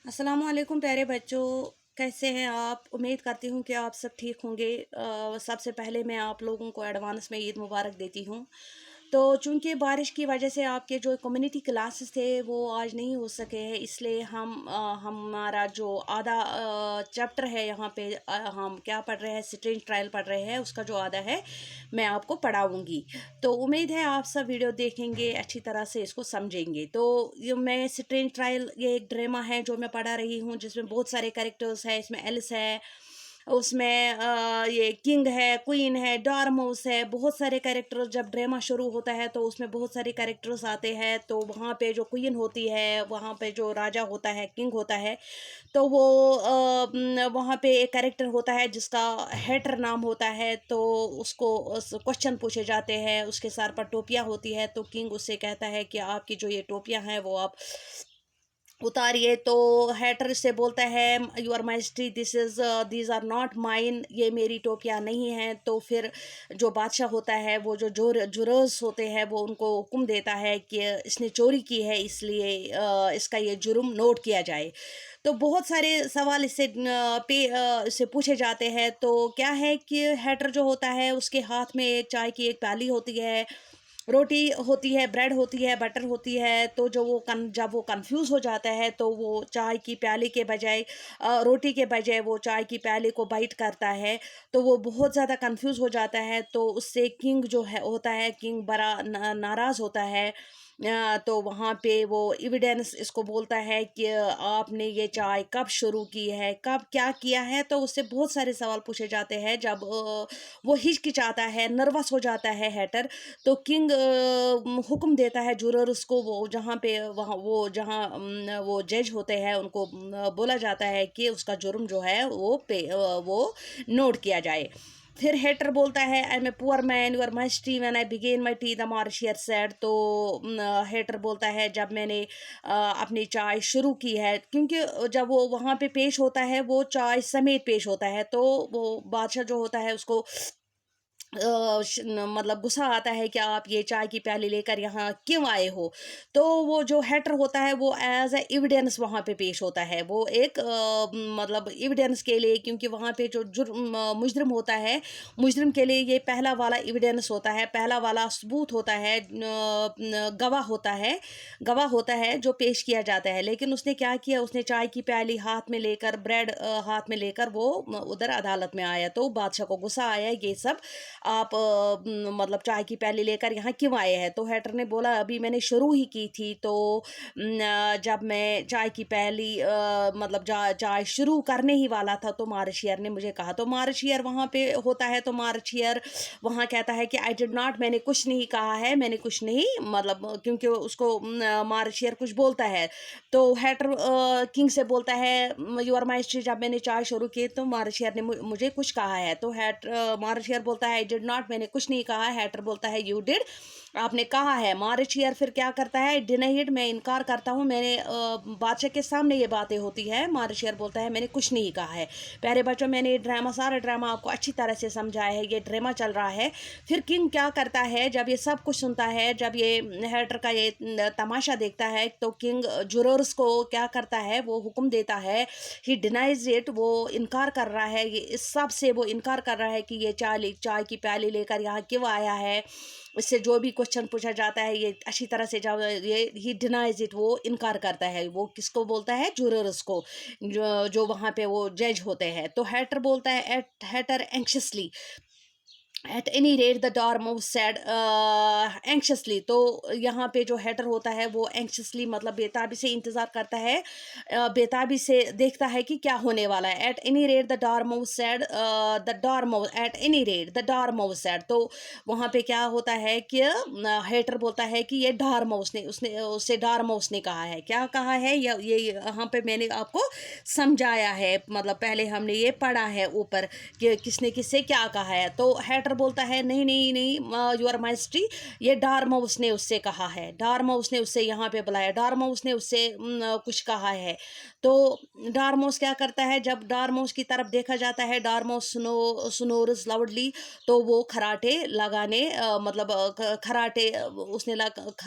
अस्सलामुअलैकुम प्यारे बच्चों। कैसे हैं आप? उम्मीद करती हूँ कि आप सब ठीक होंगे। सबसे पहले मैं आप लोगों को एडवांस में ईद मुबारक देती हूँ। तो चूंकि बारिश की वजह से आपके जो कम्युनिटी क्लासेस थे वो आज नहीं हो सके हैं, इसलिए हमारा जो आधा चैप्टर है यहाँ पे हम क्या पढ़ रहे हैं, स्ट्रेंज ट्रायल पढ़ रहे हैं, उसका जो आधा है मैं आपको पढ़ाऊँगी। तो उम्मीद है आप सब वीडियो देखेंगे, अच्छी तरह से इसको समझेंगे। तो ये मैं स्ट्रेंज ट्रायल ये एक ड्रामा है जो मैं पढ़ा रही हूँ, जिसमें बहुत सारे कैरेक्टर्स हैं। इसमें एलिस है, उसमें ये किंग है, क्वीन है, डॉर्मोस है, बहुत सारे कैरेक्टर्स। जब ड्रामा शुरू होता है तो उसमें बहुत सारे कैरेक्टर्स आते हैं। तो वहाँ पे जो क्वीन होती है, वहाँ पे जो राजा होता है, किंग होता है, तो वो वहाँ पे एक कैरेक्टर होता है जिसका हेटर नाम होता है। तो उसको क्वेश्चन पूछे जाते हैं, उसके सर पर टोपियाँ होती है। तो किंग उससे कहता है कि आपकी जो ये टोपियाँ हैं वो आप उतारिए। तो हैटर से बोलता है, your majesty these are not mine, ये मेरी टोपियाँ नहीं हैं। तो फिर जो बादशाह होता है, वो जो जुरर्स होते हैं, वो उनको हुक्म देता है कि इसने चोरी की है, इसलिए इसका ये जुर्म नोट किया जाए। तो बहुत सारे सवाल इससे पूछे जाते हैं। तो क्या है कि हैटर जो होता है उसके हाथ में एक चाय की एक प्याली होती है, रोटी होती है, ब्रेड होती है, बटर होती है। तो जब वो कंफ्यूज हो जाता है तो वो चाय की प्याली के बजाय रोटी के बजाय वो चाय की प्याली को बाइट करता है। तो वो बहुत ज़्यादा कंफ्यूज हो जाता है। तो उससे किंग जो है होता है, किंग बड़ा नाराज़ होता है। तो वहाँ पे वो एविडेंस इसको बोलता है कि आपने ये चाय कब शुरू की है, कब क्या किया है। तो उससे बहुत सारे सवाल पूछे जाते हैं। जब वो हिचकिचाता है, नर्वस हो जाता है हैटर, तो किंग हुक्म देता है जूरर्स को, वो जहाँ पे वहाँ वो जज होते हैं उनको बोला जाता है कि उसका जुर्म जो है वो नोट किया जाए। फिर हेटर बोलता है, I am a poor man, your majesty when I began my tea, the march hare said. तो हेटर बोलता है, जब मैंने अपनी चाय शुरू की है, क्योंकि जब वो वहाँ पे पेश होता है वो चाय समेत पेश होता है। तो वो बादशाह जो होता है उसको मतलब गुस्सा आता है कि आप ये चाय की प्याली लेकर यहाँ क्यों आए हो। तो वो जो हेटर होता है वो एज ए एविडेंस वहाँ पे पेश होता है, वो एक मतलब एविडेंस के लिए, क्योंकि वहाँ पे जो मुजरिम होता है, मुजरिम के लिए ये पहला वाला एविडेंस होता है, पहला वाला सबूत होता है, गवाह होता है जो पेश किया जाता है। लेकिन उसने क्या किया, उसने चाय की प्याली हाथ में लेकर, ब्रेड हाथ में लेकर वो उधर अदालत में आया। तो बादशाह को गुस्सा आया, ये सब आप मतलब चाय की प्याली लेकर यहाँ क्यों आए हैं। तो हेटर ने बोला, अभी मैंने शुरू ही की थी। तो जब मैं चाय की प्याली मतलब चाय शुरू करने ही वाला था तो मार्शियर ने मुझे कहा। तो मार्शियर वहाँ पे होता है। तो मार्शियर वहाँ कहता है कि आई डिड नॉट, मैंने कुछ नहीं कहा है, मैंने कुछ नहीं, मतलब क्योंकि उसको मार्शियर कुछ बोलता है। तो हेटर किंग से बोलता है, यूर माइस्ट्री, जब मैंने चाय शुरू की तो मार्शियर ने मुझे कुछ कहा है। तो मार्शियर बोलता है, आई डिड नॉट, मैंने कुछ नहीं कहा। हेटर बोलता है, यू डिड, आपने कहा है। मार्शियर फिर क्या करता है, डिनाइड, मैं इनकार करता हूँ, मैंने बादशाह के सामने ये बातें होती है। मार्शियर बोलता है, मैंने कुछ नहीं कहा है। प्यारे बच्चों, मैंने ये सारा ड्रामा आपको अच्छी तरह से समझाया है, ये ड्रामा चल रहा है। फिर किंग क्या करता है, जब ये सब कुछ सुनता है, जब ये हेटर का ये तमाशा देखता है, तो किंग जुरर्स को क्या करता है, वो हुक्म देता है, ही डिनाइज इट, वो इनकार कर रहा है, ये इस सब से वो इनकार कर रहा है कि ये चाय की प्याली लेकर यहाँ क्यों आया है। इससे जो भी क्वेश्चन पूछा जाता है, ये अच्छी तरह से जब ये ही डिनाइज इट, वो इनकार करता है। वो किसको बोलता है, जूरर्स को, जो वहाँ पे वो जज होते हैं। तो हेटर बोलता है, at hatter anxiously, at any rate the dormouse said anxiously. तो यहाँ पे जो हेटर होता है वो एंक्शसली मतलब बेताबी से इंतज़ार करता है, बेताबी से देखता है कि क्या होने वाला है। At any rate the dormouse said, the dormouse, at any rate the dormouse said. तो वहाँ पे क्या होता है कि हेटर बोलता है कि ये डॉर्मोस ने, उसने उससे डॉर्मोस ने कहा है। क्या कहा है, ये यहाँ पे मैंने आपको समझाया है, मतलब पहले हमने ये पढ़ा है ऊपर कि किसने किससे क्या कहा है। तो हेटर हैटर बोलता है नहीं नहीं नहीं योर माइस्ट्री, ये डार्माउस ने उससे कहा है, डार्माउस ने उससे यहाँ पे बुलाया, डार्माउस ने उससे कुछ कहा है। तो डार्माउस क्या करता है, जब डार्माउस की तरफ देखा जाता है, डार्माउस स्नोर्स लाउडली, तो वो खराटे लगाने मतलब खराटे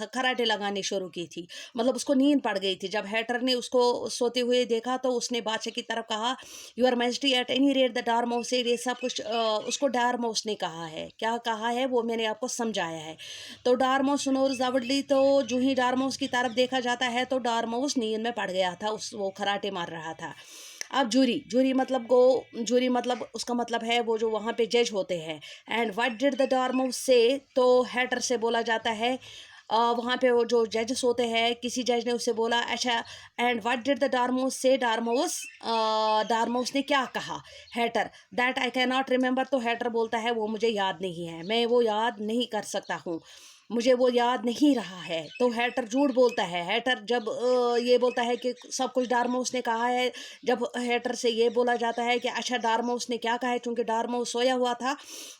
खराटे लगाने शुरू की थी, मतलब उसको नींद पड़ गई थी। जब हैटर ने उसको सोते हुए देखा तो उसने बादशाह की तरफ कहा your majesty at any rate the dormouse said, ये सब कुछ उसको डार्माउस ने कहा है। क्या कहा है वो मैंने आपको समझाया है। तो डार्माउस स्नोर्स लाउडली, तो जो ही डार्माउस की तरफ देखा जाता है तो डार्माउस नींद में पड़ गया था, वो खराटे मार रहा था। अब जूरी, जूरी मतलब उसका मतलब है वो जो वहाँ पे जज होते हैं। And what did the dormouse से, तो हैटर से बोला जाता है वहाँ पे वो जो जजेस होते हैं, किसी जज ने उससे बोला अच्छा and what did the dormouse से, डार्माउस ने क्या कहा, Hatter that I can not remember, तो हैटर बोलता है वो मुझे याद नहीं है, मैं वो याद नहीं कर सकता हूँ, मुझे वो याद नहीं रहा है। तो हैटर झूठ बोलता है। हैटर जब ये बोलता है कि सब कुछ डार्माउस ने कहा है, जब हैटर से ये बोला जाता है कि अच्छा डार्माउस ने क्या कहा है, क्योंकि डार्माउस सोया हुआ था,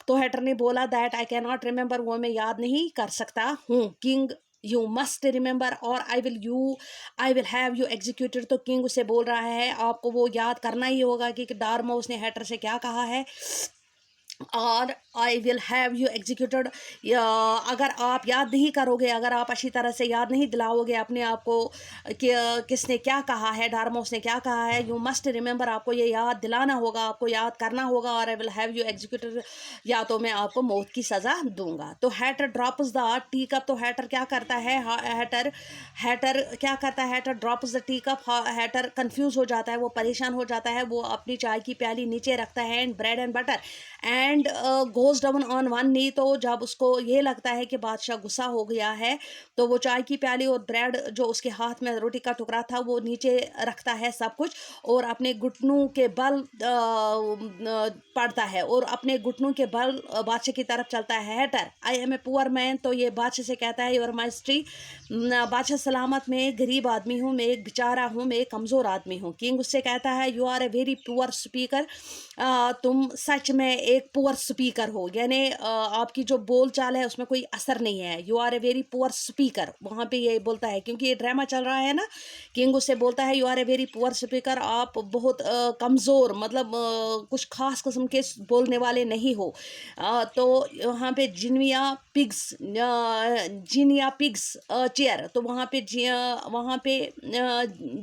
तो हैटर ने बोला that I can not remember, वो मैं याद नहीं कर सकता हूँ। किंग यू मस्ट रिमेंबर और I will have you executed, तो किंग उसे बोल रहा है आपको वो याद करना ही होगा कि डार्माउस ने हैटर से क्या कहा है, और I will have you executed. अगर आप याद नहीं करोगे, अगर आप अच्छी तरह से याद नहीं दिलाओगे अपने आप को कि किसने क्या कहा है, डार्माउस ने क्या कहा है, यू मस्ट रिमेंबर, आपको ये याद दिलाना होगा, आपको याद करना होगा, और I will have you executed, या तो मैं आपको मौत की सज़ा दूंगा। तो Hatter drops the tea cup, तो हैटर क्या करता है, हैटर क्या करता है, Hatter drops the tea cup, Hatter confuse हो जाता है, वो परेशान हो जाता है, वो अपनी चाय की प्याली नीचे रखता है, and bread and butter and goes down on one knee, तो जब उसको ये लगता है कि बादशाह गुस्सा हो गया है, तो वो चाय की प्याली और ब्रेड जो उसके हाथ में रोटी का टुकड़ा था वो नीचे रखता है सब कुछ, और अपने घुटनों के बल पड़ता है, और अपने घुटनों के बल बादशाह की तरफ चलता है। Hatter I am a poor man, तो ये बादशाह से कहता है योर माइस्ट्री, बादशाह सलामत, मैं एक गरीब आदमी हूँ, मैं एक बेचारा हूँ, मैं एक कमज़ोर आदमी हूँ। किंग उससे कहता है you are a very poor speaker, तुम सच में एक पुअर स्पीकर हो, यानी आपकी जो बोल चाल है उसमें कोई असर नहीं है। You are a very poor speaker, वहाँ पे ये बोलता है क्योंकि ये ड्रामा चल रहा है ना। किंग उससे बोलता है you are a very poor speaker, आप बहुत कमज़ोर, मतलब कुछ खास किस्म के बोलने वाले नहीं हो। तो वहाँ पे जिनिया पिग्स चेयर, तो वहाँ पे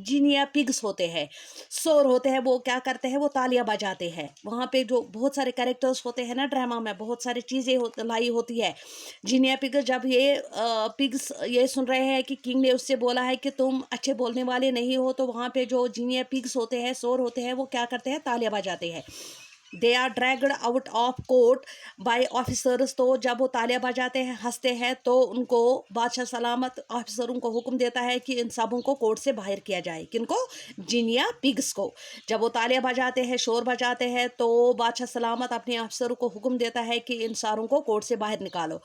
जिनिया पिग्स होते हैं, शोर होते हैं, वो क्या करते हैं, वो तालियां बजाते हैं। वहाँ पे जो बहुत सारे कैरेक्टर्स होते हैं ना ड्रामा में, बहुत सारी चीज़ें लाई होती है। जीनिया पिग्स, जब ये पिग्स ये सुन रहे हैं कि किंग ने उससे बोला है कि तुम अच्छे बोलने वाले नहीं हो, तो वहाँ पे जो जीनिया पिग्स होते हैं, शोर होते हैं, वो क्या करते हैं, तालियां बजाते हैं। They are dragged out of court by officers, तो जब वो तालियां बजाते हैं, हंसते हैं, तो उनको बादशाह सलामत ऑफिसर उनको हुक्म देता है कि इन सबों को कोर्ट से बाहर किया जाए। किनको, जिनिया पिग्स को। जब वो तालियां बजाते हैं, शोर बजाते हैं, तो बादशाह सलामत अपने अफसरों को हुक्म देता है कि इन सारों को कोर्ट से बाहर निकालो।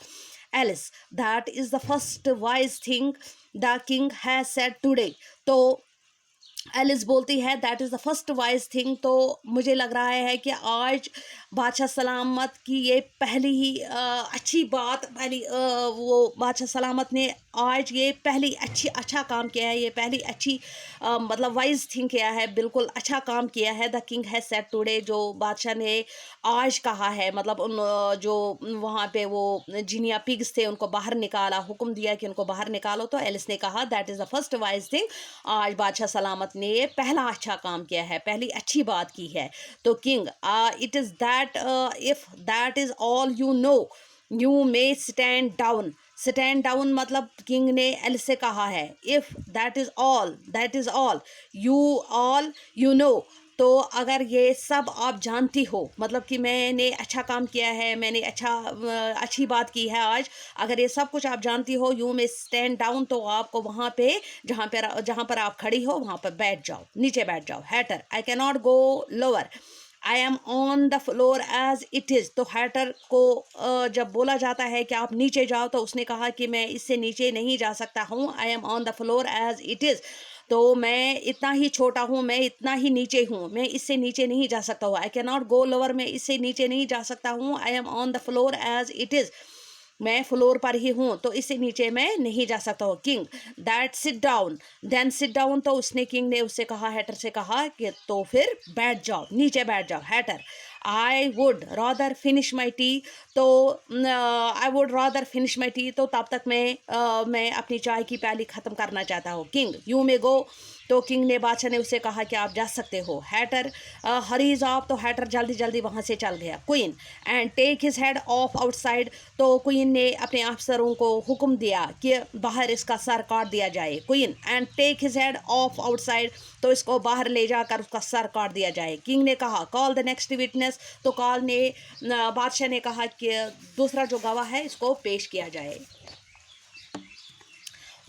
Alice that is the first wise thing the king has said today, तो एलिस बोलती है that is the first wise thing, तो मुझे लग रहा है कि आज बादशाह सलामत की ये पहली ही अच्छी बात, वो बादशाह सलामत ने आज ये पहली अच्छा काम किया है, ये पहली अच्छी मतलब वाइज थिंग किया है, बिल्कुल अच्छा काम किया है। The king has said today, जो बादशाह ने आज कहा है, मतलब उन जो वहाँ पे वो जिनिया पिग्स थे उनको बाहर निकाला, हुक्म दिया कि उनको बाहर निकालो, तो एलिस ने कहा that is the first wise thing, आज बादशाह सलामत ने ये पहला अच्छा काम किया है, पहली अच्छी बात की है। तो king it is that if that is all you know you may stand down. Stand down मतलब किंग ने एलिस से कहा है, if that is all you know, तो अगर ये सब आप जानती हो, मतलब कि मैंने अच्छा काम किया है, मैंने अच्छी बात की है आज, अगर ये सब कुछ आप जानती हो, यू में स्टैंड डाउन, तो आपको वहाँ पे जहाँ पर आप खड़ी हो वहाँ पर बैठ जाओ, नीचे बैठ जाओ। Hatter I can not go lower, I am on the floor as it is, तो हैटर को जब बोला जाता है कि आप नीचे जाओ, तो उसने कहा कि मैं इससे नीचे नहीं जा सकता हूँ, I am on the floor as it is, तो मैं इतना ही छोटा हूँ, मैं इतना ही नीचे हूँ, मैं इससे नीचे नहीं जा सकता हूँ। I can not go lower, मैं इससे नीचे नहीं जा सकता हूँ। I am on the floor as it is, मैं फ्लोर पर ही हूँ, तो इससे नीचे मैं नहीं जा सकता हूँ। King that sit down, then sit down, तो उसने, किंग ने उससे कहा, हैटर से कहा कि तो फिर बैठ जाओ, नीचे बैठ जाओ। Hatter, I would rather finish my tea, तो I would rather finish my tea, तो तब तक मैं अपनी चाय की प्याली ख़त्म करना चाहता हूँ। किंग यू मे गो, तो किंग ने, बादशाह ने उससे कहा कि आप जा सकते हो। हैटर हरीज ऑफ, तो हैटर जल्दी जल्दी वहाँ से चल गया। Queen and take his head off outside, तो क्वीन ने अपने अफसरों को हुक्म दिया कि बाहर इसका सर काट दिया जाए। Queen and take his head off outside, तो इसको बाहर ले जाकर उसका सर काट दिया जाए। किंग ने कहा कॉल द नेक्स्ट विटनेस, तो कॉल ने, बादशाह ने कहा कि दूसरा जो गवाह है इसको पेश किया जाए।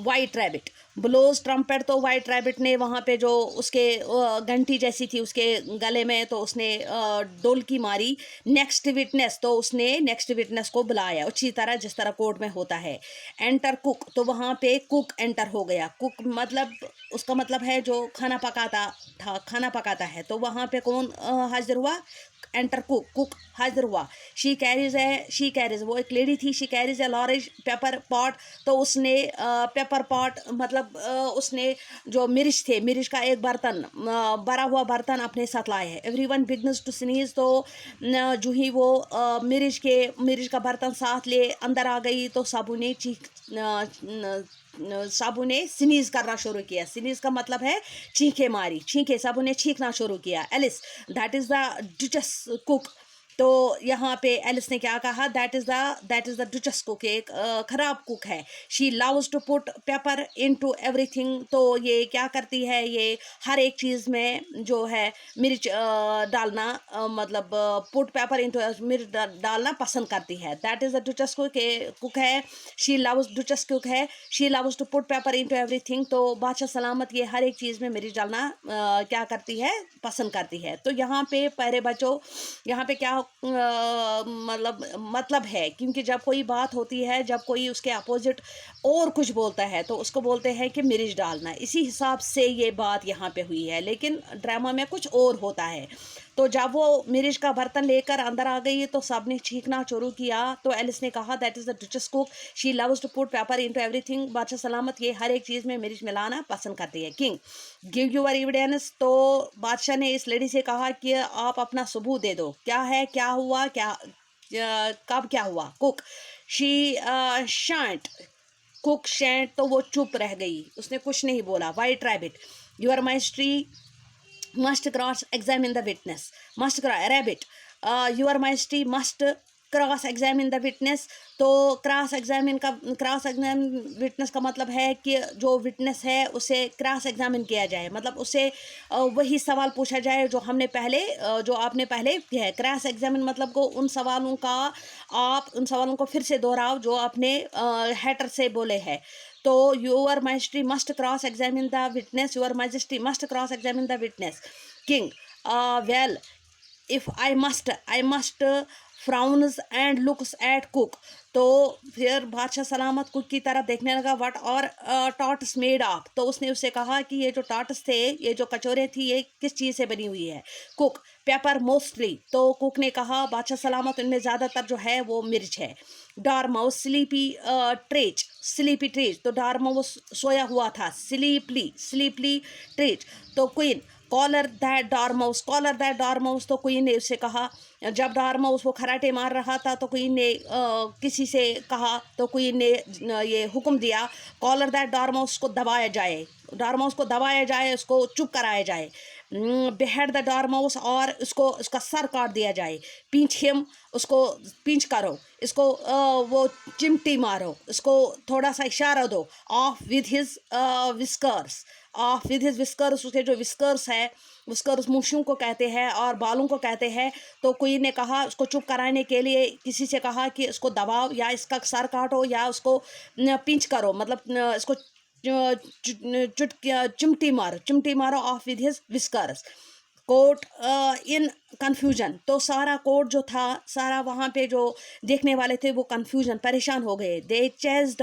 वाइट रैबिट ब्लोज ट्रम्पेट, तो वाइट रैबिट ने वहाँ पे जो उसके घंटी जैसी थी उसके गले में, तो उसने डोलकी मारी। नेक्स्ट विटनेस, तो उसने नेक्स्ट विटनेस को बुलाया उसी तरह जिस तरह कोर्ट में होता है। एंटर कुक, तो वहाँ पे कुक एंटर हो गया। कुक मतलब उसका मतलब है जो खाना पकाता था, खाना पकाता है, तो वहाँ पे कौन हाजिर हुआ? एंटर कुक, कुक हाजिर हुआ। शी कैरीज, वो एक लेडी थी। She carries a large paper pot, तो उसने पेपर पॉट मतलब उसने जो मिर्च थे, मिर्च का एक बर्तन, भरा हुआ बर्तन अपने साथ लाए है। एवरीवन बिगनस टू स्नीज, तो जो ही वो मिर्च का बर्तन साथ ले अंदर आ गई, तो साबू ने स्नीज करना शुरू किया। स्नीज का मतलब है छींके मारी, छींके, साबू ने छींकना शुरू किया। Alice, that is the duchess cook, तो यहाँ पे एलिस ने क्या कहा? That is the duchess cook, एक खराब कुक है। She loves to put pepper into everything, तो ये क्या करती है? ये हर एक चीज़ में जो है मिर्च डालना, मतलब पुट पेपर इनटू, मिर्च डालना पसंद करती है। That is the duchess cook है। शी लव्स, डचस कुक है, she loves to put pepper into everything, तो बादशाह सलामत ये हर एक चीज़ में मिर्च डालना क्या करती है? पसंद करती है। तो यहाँ पे प्यारे बच्चों, यहाँ पे क्या मतलब है, क्योंकि जब कोई बात होती है, जब कोई उसके अपोजिट और कुछ बोलता है, तो उसको बोलते हैं कि मिर्च डालना। इसी हिसाब से ये बात यहाँ पे हुई है, लेकिन ड्रामा में कुछ और होता है। तो जब वो मिर्च का बर्तन लेकर अंदर आ गई, तो सब ने चीखना शुरू किया। तो एलिस ने कहा that is the duchess cook, she loves to put pepper into everything, बादशाह सलामत ये हर एक चीज़ में मिर्च मिलाना पसंद करती है। किंग गिव योर एविडेंस, तो बादशाह ने इस लेडी से कहा कि आप अपना सबूत दे दो, क्या है, क्या हुआ, कब क्या हुआ? Cook she shan't, cook shan't, तो वो चुप रह गई, उसने कुछ नहीं बोला। White rabbit, your majesty must cross examine the witness, must rabbit, your majesty must cross examine the witness, तो क्रॉस एग्जामिन विटनेस का मतलब है कि जो विटनेस है उसे क्रॉस एग्जामिन किया जाए, मतलब उसे वही सवाल पूछा जाए जो आपने पहले किया है। क्रॉस एग्जामिन मतलब को उन सवालों को फिर से दोहराओ जो आपने हैटर से बोले हैं। तो your majesty must cross examine the witness, your majesty must cross examine the witness. King well if I must frowns and looks at cook, तो फिर बादशाह सलामत कुक की तरफ देखने लगा। व्हाट और टॉर्टस मेड ऑफ, तो उसने उससे कहा कि ये जो टॉर्टस थे, ये जो कचौरे थी, ये किस चीज़ से बनी हुई है? कुक पेपर मोस्टली, तो कुक ने कहा बादशाह सलामत इनमें ज़्यादातर जो है वो मिर्च है। डॉर्माउस स्लीपी ट्रेज, तो डॉर्माउस सोया हुआ था। स्लीपली ट्रेज, तो क्वीन कॉलर दैट डॉर्माउस, तो क्वीन ने उससे कहा, जब डॉर्माउस वो खराटे मार रहा था, तो क्वीन ने किसी से कहा, तो क्वीन ने ये हुक्म दिया कॉलर दैट डॉर्माउस को दबाया जाए, उसको चुप कराया जाए। बेहेड द डॉर्माउस, और उसका सर काट दिया जाए। उसको पिंच करो, इसको वो चिमटी मारो, इसको थोड़ा सा इशारा दो। ऑफ विद हिज विस्कर्स, उसके जो विस्कर्स है, विस्कर्स मूछों को कहते हैं और बालों को कहते हैं। तो कोई ने कहा उसको चुप कराने के लिए, किसी से कहा कि इसको दबाओ या इसका सर काटो या उसको पिंच करो, मतलब इसको चिमटी मारो of with his whiskers. Court in confusion. तो सारा कोर्ट जो था, सारा वहाँ पे जो देखने वाले थे वो कन्फ्यूजन, परेशान हो गए। दे चेज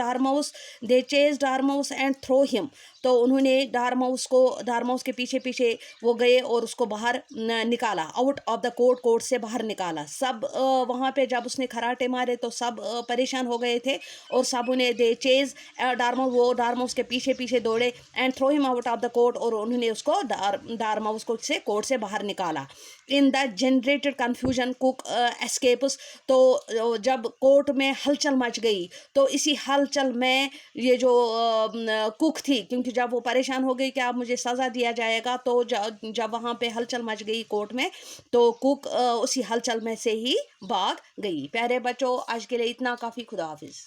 डार्माउस एंड थ्रो हिम। तो उन्होंने डार्माउस के पीछे पीछे वो गए और उसको बाहर निकाला, आउट ऑफ द कोर्ट से बाहर निकाला। सब वहाँ पे जब उसने खराटे मारे तो सब परेशान हो गए थे, और सब उन्हें दे चेज डार्माउस के पीछे पीछे दौड़े and throw him out of the court, और उन्होंने उसको डार्माउस को से कोर्ट से बाहर निकाला। In the generated confusion cook escapes. तो जब कोर्ट में हलचल मच गई, तो इसी हलचल में ये जो कुक थी, क्योंकि जब वो परेशान हो गई कि अब मुझे सज़ा दिया जाएगा, तो जब वहाँ पे हलचल मच गई कोर्ट में, तो कुक उसी हलचल में से ही भाग गई। प्यारे बच्चों, आज के लिए इतना काफ़ी। खुदा हाफिज़।